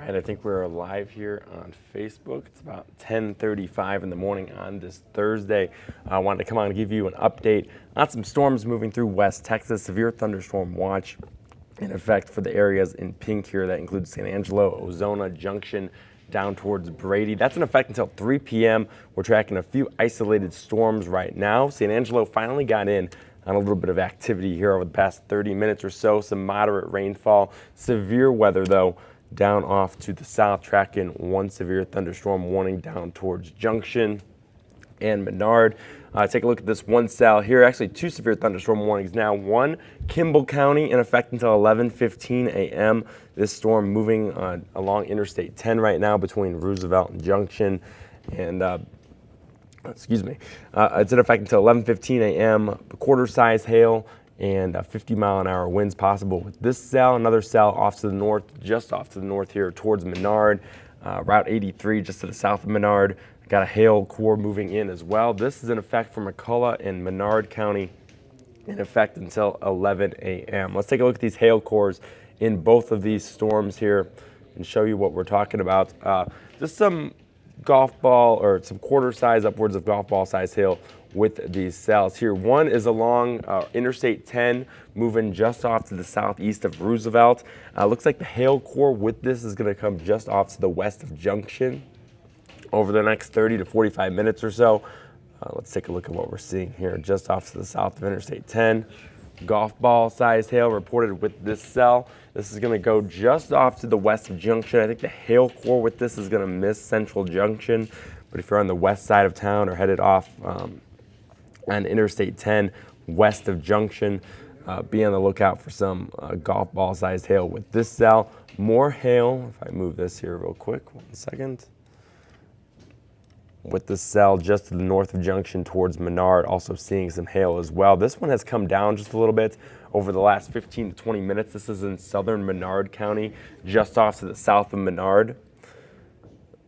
right, I think we're live here on Facebook. It's about 10:35 in the morning on this Thursday. I wanted to come on and give you an update on some storms moving through West Texas. Severe thunderstorm watch in effect for the areas in pink here. That includes San Angelo, Ozona, Junction, down towards Brady. That's in effect until 3 p.m. We're tracking a few isolated storms right now. San Angelo finally got in on a little bit of activity here over the past 30 minutes or so. Some moderate rainfall, severe weather though, down off to the south, tracking one severe thunderstorm warning down towards Junction and Menard. Take a look at this one cell here. Actually, two severe thunderstorm warnings now. One, Kimball County in effect until 11:15 a.m. This storm moving along Interstate 10 right now between Roosevelt and Junction. And it's in effect until 11:15 a.m. Quarter-size hail and 50-mile-an-hour winds possible with this cell. Another cell off to the north, just off to the north here towards Menard. Route 83 just to the south of Menard. Got a hail core moving in as well. This is in effect for McCullough and Menard County in effect until 11 a.m. Let's take a look at these hail cores in both of these storms here and show you what we're talking about. Just some golf ball or some quarter size, upwards of golf ball size hail with these cells here. One is along Interstate 10, moving just off to the southeast of Roosevelt. Looks like the hail core with this is going to come just off to the west of Junction over the next 30 to 45 minutes or so. Let's take a look at what we're seeing here just off to the south of Interstate 10. Golf ball size hail reported with this cell. This is going to go just off to the west of Junction. I think the hail core with this is going to miss Central Junction, but if you're on the west side of town or headed off on Interstate 10 west of Junction, be on the lookout for some golf ball sized hail with this cell. More hail, if I move this here real quick, 1 second. With this cell just to the north of Junction towards Menard, also seeing some hail as well. This one has come down just a little bit over the last 15 to 20 minutes. This is in southern Menard County, just off to the south of Menard.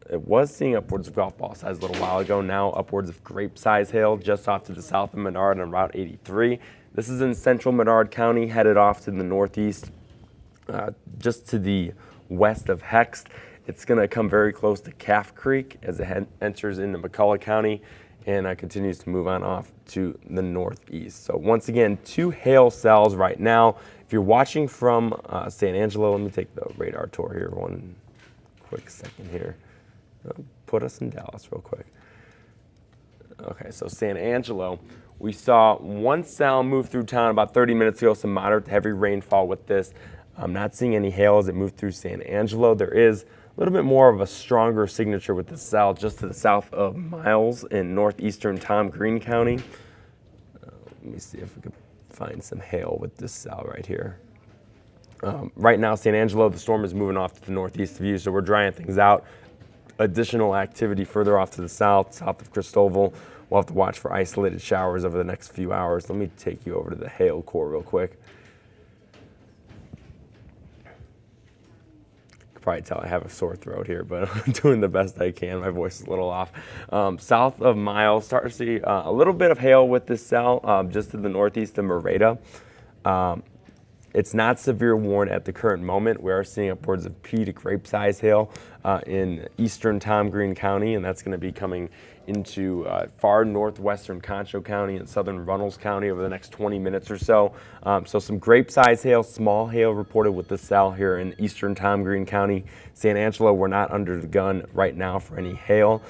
It was seeing upwards of golf ball size a little while ago, now upwards of grape size hail just off to the south of Menard on Route 83. This is in central Menard County, headed off to the northeast, just to the west of Hext. It's going to come very close to Calf Creek as it enters into McCullough County and continues to move on off to the northeast. So once again, two hail cells right now. If you're watching from San Angelo, let me take the radar tour here 1 quick second here. Put us in Dallas real quick. Okay, so San Angelo, we saw one cell move through town about 30 minutes ago, some moderate to heavy rainfall with this. I'm not seeing any hail as it moved through San Angelo. There is a little bit more of a stronger signature with the cell just to the south of Miles in northeastern Tom Green County. Let me see if we can find some hail with this cell right here. Right now, San Angelo, the storm is moving off to the northeast of you, so we're drying things out. Additional activity further off to the south of Cristoval. We'll have to watch for isolated showers over the next few hours. Let me take you over to the hail core real quick. Probably tell I have a sore throat here, but I'm doing the best I can. My voice is a little off. South of Miles, start to see a little bit of hail with this cell just to the northeast of Merida. It's not severe warned at the current moment. We are seeing upwards of pea to grape size hail in eastern Tom Green County, and that's going to be coming into far northwestern Concho County and southern Runnels County over the next 20 minutes or so. So some grape size hail, small hail reported with the cell here in eastern Tom Green County. San Angelo, we're not under the gun right now for any hail.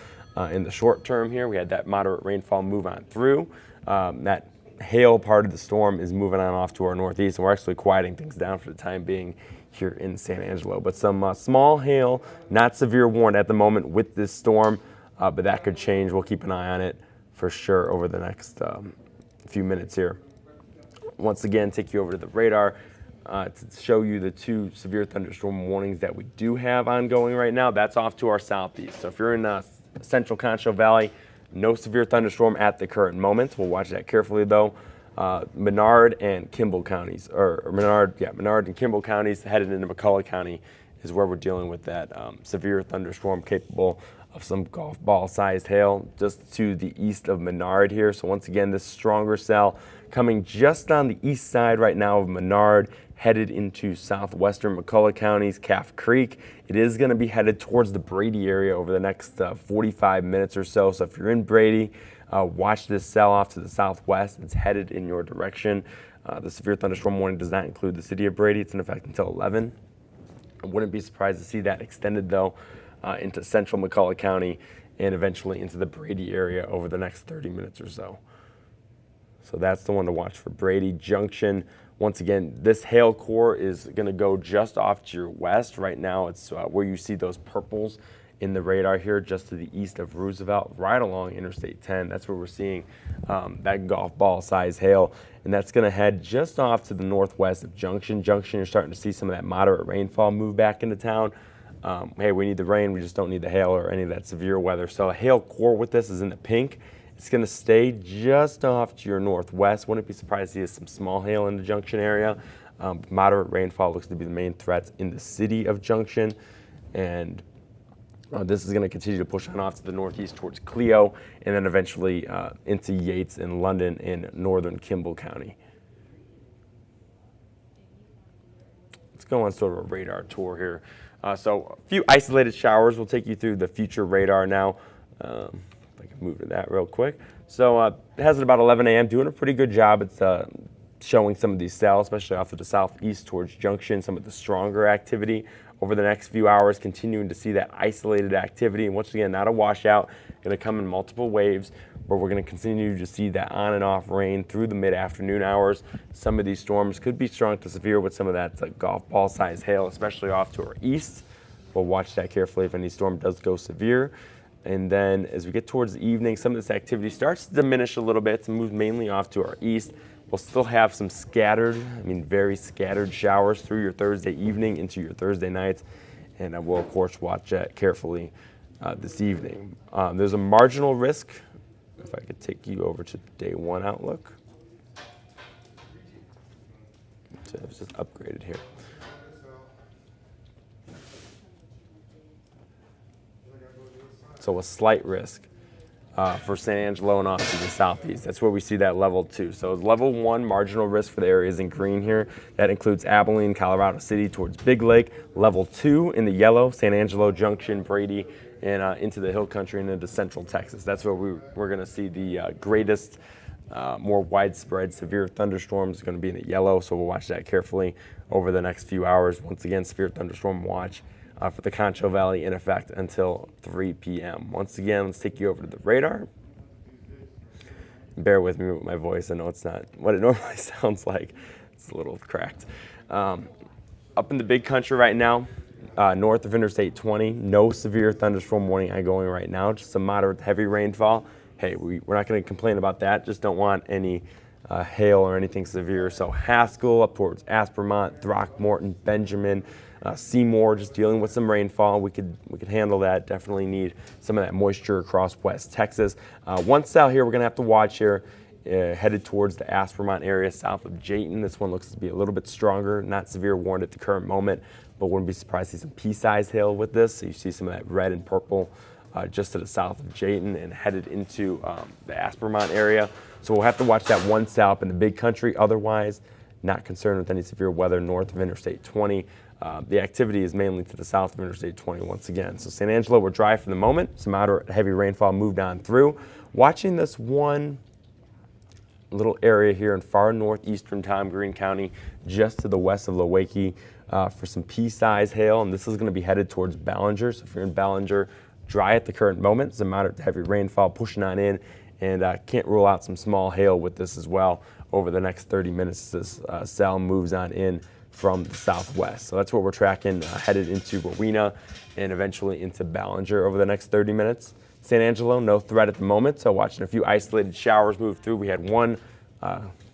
In the short term here, we had that moderate rainfall move on through. That hail part of the storm is moving on off to our northeast, and we're actually quieting things down for the time being here in San Angelo. But some small hail, not severe warned at the moment with this storm, but that could change. We'll keep an eye on it for sure over the next few minutes here. Once again, take you over to the radar to show you the two severe thunderstorm warnings that we do have ongoing right now. That's off to our southeast. So if you're in central Concho Valley, no severe thunderstorm at the current moment. We'll watch that carefully though. Menard and Kimball counties, Menard and Kimball counties headed into McCullough County is where we're dealing with that severe thunderstorm capable of some golf ball sized hail just to the east of Menard here. So once again, this stronger cell coming just on the east side right now of Menard, headed into southwestern McCullough counties, Calf Creek. It is going to be headed towards the Brady area over the next 45 minutes or so. So if you're in Brady, watch this cell off to the southwest. It's headed in your direction. The severe thunderstorm warning does not include the city of Brady. It's in effect until 11. I wouldn't be surprised to see that extended, though, into central McCullough County and eventually into the Brady area over the next 30 minutes or so. So that's the one to watch for Brady Junction. Once again, this hail core is going to go just off to your west. Right now, it's where you see those purples in the radar here, just to the east of Roosevelt, right along Interstate 10. That's where we're seeing that golf ball size hail. And that's going to head just off to the northwest of Junction. Junction, you're starting to see some of that moderate rainfall move back into town. Hey, we need the rain, we just don't need the hail or any of that severe weather. So a hail core with this is in the pink. It's going to stay just off to your northwest. Wouldn't be surprised to see some small hail in the Junction area. Moderate rainfall looks to be the main threats in the city of Junction. And this is going to continue to push on off to the northeast towards Clio, and then eventually into Yates and London in northern Kimball County. Let's go on sort of a radar tour here. So a few isolated showers. We'll take you through the future radar now. If I can move to that real quick. So it has it about 11 a.m. doing a pretty good job. It's showing some of these cells, especially off to the southeast towards Junction, some of the stronger activity over the next few hours, continuing to see that isolated activity. And once again, not a washout, going to come in multiple waves, but we're going to continue to see that on and off rain through the mid-afternoon hours. Some of these storms could be strong to severe with some of that golf ball size hail, especially off to our east. We'll watch that carefully if any storm does go severe. And then as we get towards the evening, some of this activity starts to diminish a little bit to move mainly off to our east. We'll still have some scattered, very scattered showers through your Thursday evening into your Thursday nights. And I will, of course, watch that carefully this evening. There's a marginal risk. If I could take you over to the day one outlook. So it's just upgraded here. So a slight risk for San Angelo and off to the southeast. That's where we see that level 2. So level 1 marginal risk for the areas in green here. That includes Abilene, Colorado City towards Big Lake. Level 2 in the yellow, San Angelo, Junction, Brady, and into the hill country and into central Texas. That's where we're going to see the greatest, more widespread severe thunderstorms. Going to be in the yellow, so we'll watch that carefully over the next few hours. Once again, severe thunderstorm watch for the Concho Valley in effect until 3 p.m. Once again, let's take you over to the radar. Bear with me with my voice. I know it's not what it normally sounds like. It's a little cracked. Up in the big country right now, north of Interstate 20, no severe thunderstorm warning ongoing right now, just some moderate heavy rainfall. Hey, we're not going to complain about that. Just don't want any hail or anything severe. So Haskell up towards Aspermont, Throckmorton, Benjamin, Seymour, just dealing with some rainfall. We could handle that. Definitely need some of that moisture across West Texas. One cell here we're going to have to watch here, headed towards the Aspermont area south of Jayton. This one looks to be a little bit stronger, not severe warned at the current moment, but wouldn't be surprised to see some pea-sized hail with this. So you see some of that red and purple just to the south of Jayton and headed into the Aspermont area. So we'll have to watch that one cell up in the big country. Otherwise, not concerned with any severe weather north of Interstate 20. The activity is mainly to the south of Interstate 20 once again. So San Angelo, we're dry for the moment. Some moderate heavy rainfall moved on through. Watching this one little area here in far northeastern Tom Green County, just to the west of Lowakey, for some pea-sized hail, and this is going to be headed towards Ballinger. So if you're in Ballinger, dry at the current moment. Some moderate heavy rainfall pushing on in, and can't rule out some small hail with this as well over the next 30 minutes as this cell moves on in from the southwest. So that's what we're tracking, headed into Rowena and eventually into Ballinger over the next 30 minutes. San Angelo, no threat at the moment, so watching a few isolated showers move through. We had one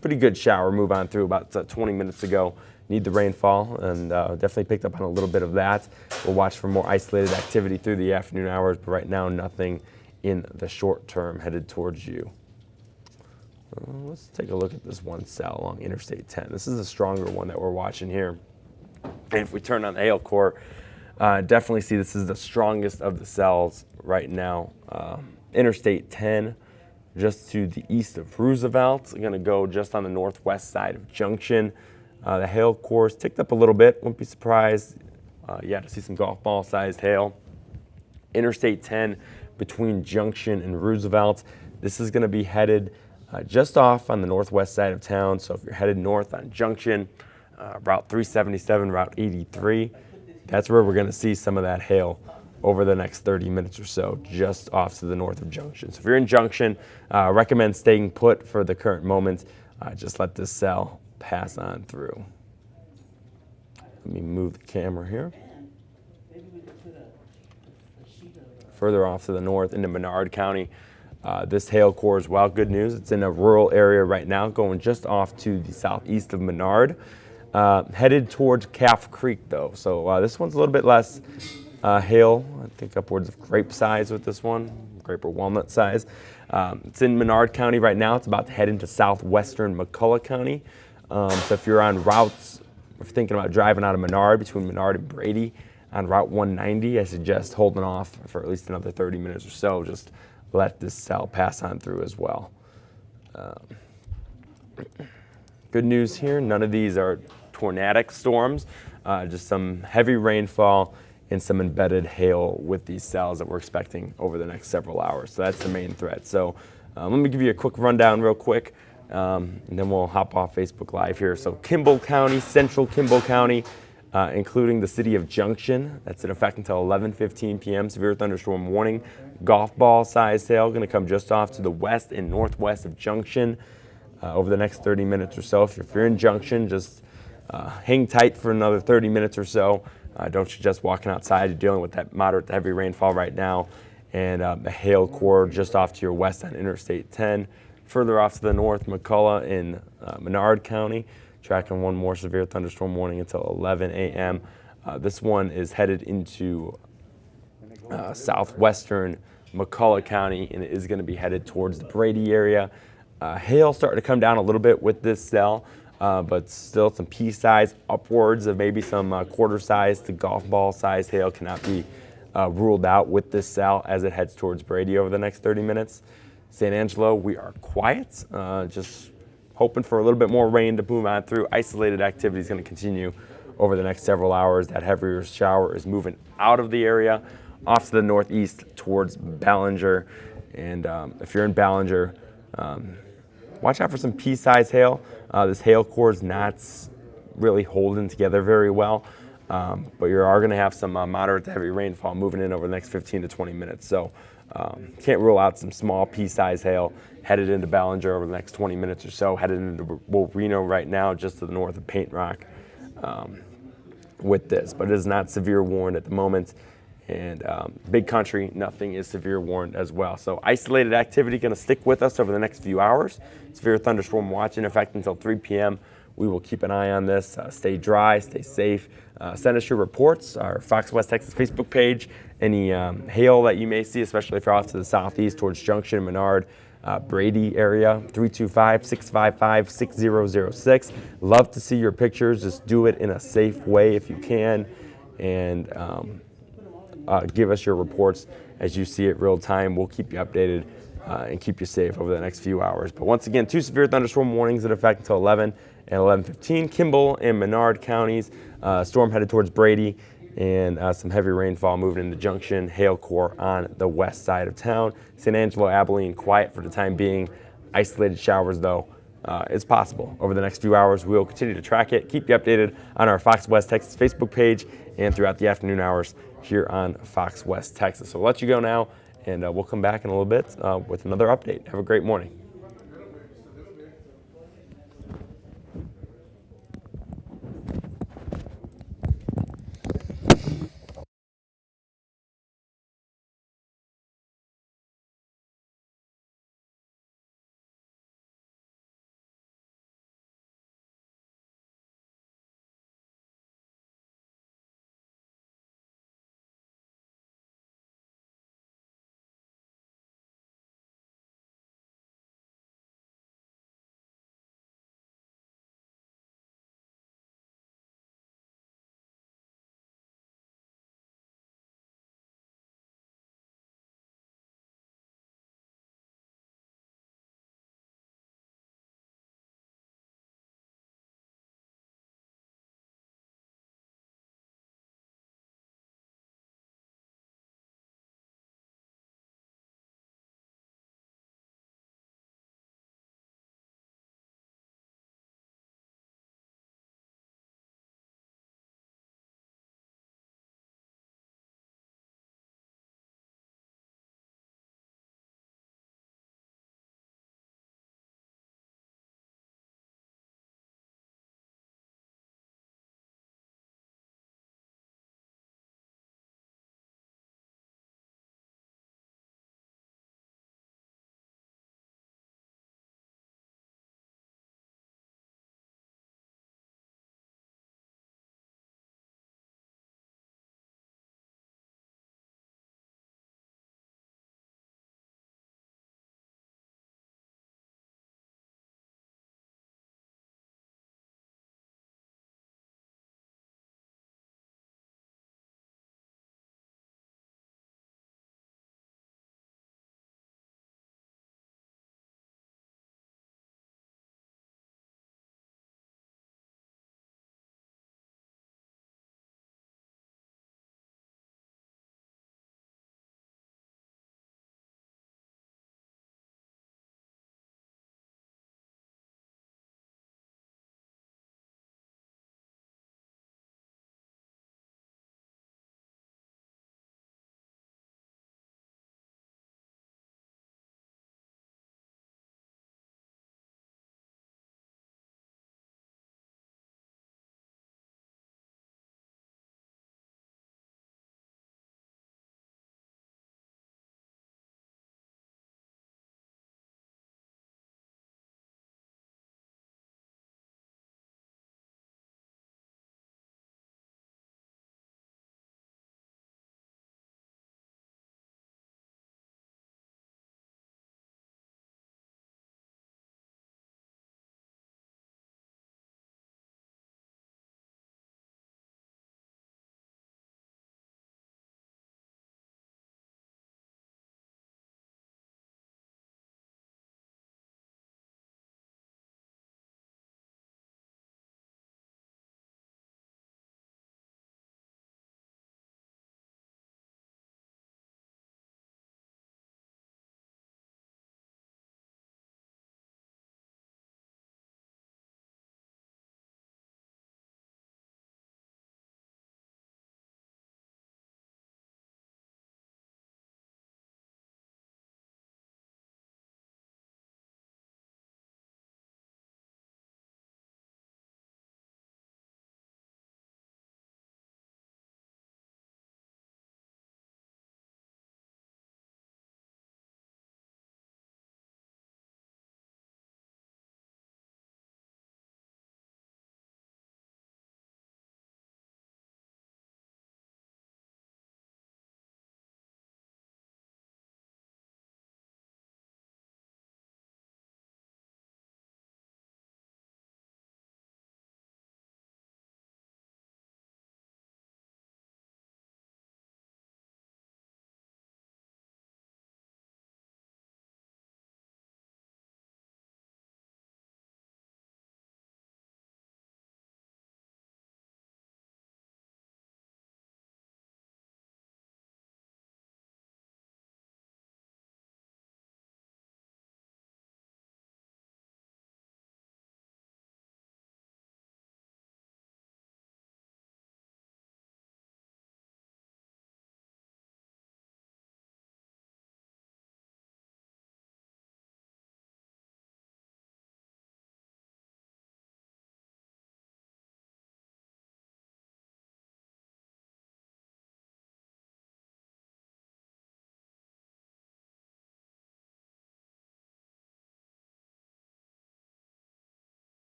pretty good shower move on through about 20 minutes ago. Need the rainfall, and definitely picked up on a little bit of that. We'll watch for more isolated activity through the afternoon hours, but right now nothing in the short term headed towards you. Let's take a look at this one cell along Interstate 10. This is the stronger one that we're watching here. And if we turn on the hail core, Definitely see this is the strongest of the cells right now. Interstate 10, just to the east of Roosevelt. Going to go just on the northwest side of Junction. The hail course ticked up a little bit. Wouldn't be surprised, to see some golf ball sized hail. Interstate 10 between Junction and Roosevelt. This is going to be headed just off on the northwest side of town. So if you're headed north on Junction, Route 377, Route 83, that's where we're going to see some of that hail over the next 30 minutes or so, just off to the north of Junction. So if you're in Junction, recommend staying put for the current moment. Just let this cell pass on through. Let me move the camera here. Further off to the north into Menard County. This hail core is, well, good news. It's in a rural area right now, going just off to the southeast of Menard. Headed towards Calf Creek, though. So this one's a little bit less hail. I think upwards of grape size with this one, grape or walnut size. It's in Menard County right now. It's about to head into southwestern McCullough County. So if you're on routes, if you're thinking about driving out of Menard, between Menard and Brady, on Route 190, I suggest holding off for at least another 30 minutes or so. Just let this cell pass on through as well. Good news here, none of these are tornadic storms, just some heavy rainfall and some embedded hail with these cells that we're expecting over the next several hours. So that's the main threat. So let me give you a quick rundown real quick, and then we'll hop off Facebook Live here. So Kimball County, central Kimball County, including the city of Junction. That's in effect until 11:15 p.m. Severe thunderstorm warning. Golf ball size hail going to come just off to the west and northwest of Junction over the next 30 minutes or so. If you're in Junction, just hang tight for another 30 minutes or so. Don't suggest walking outside. You're dealing with that moderate to heavy rainfall right now. And the hail core just off to your west on Interstate 10. Further off to the north, McCullough in Menard County. Tracking one more severe thunderstorm warning until 11 a.m. This one is headed into southwestern McCullough County, and it is going to be headed towards the Brady area. Hail starting to come down a little bit with this cell, but still some pea size upwards of maybe some quarter size to golf ball size hail cannot be ruled out with this cell as it heads towards Brady over the next 30 minutes. San Angelo, we are quiet, just hoping for a little bit more rain to move on through. Isolated activity is going to continue over the next several hours. That heavier shower is moving out of the area, off to the northeast towards Ballinger. And if you're in Ballinger, watch out for some pea-sized hail. This hail core is not really holding together very well, but you are going to have some moderate to heavy rainfall moving in over the next 15 to 20 minutes. So can't rule out some small pea-sized hail headed into Ballinger over the next 20 minutes or so, headed into Reno right now, just to the north of Paint Rock with this. But it is not severe warned at the moment. And Big Country, nothing is severe warned as well. So isolated activity going to stick with us over the next few hours. Severe thunderstorm watch in effect until 3 p.m. We will keep an eye on this. Stay dry, stay safe. Send us your reports, our Fox West Texas Facebook page. Any hail that you may see, especially if you're off to the southeast towards Junction, Menard, Brady area, 325-655-6006. Love to see your pictures. Just do it in a safe way if you can. And give us your reports as you see it real time. We'll keep you updated and keep you safe over the next few hours. But once again, 2 severe thunderstorm warnings in effect until 11 and 11:15. Kimball and Menard counties. Storm headed towards Brady, and some heavy rainfall moving into Junction. Hail core on the west side of town. San Angelo, Abilene, quiet for the time being. Isolated showers, though, is possible over the next few hours. We'll continue to track it, keep you updated on our Fox West Texas Facebook page and throughout the afternoon hours here on Fox West Texas. So I'll let you go now, and we'll come back in a little bit with another update. Have a great morning.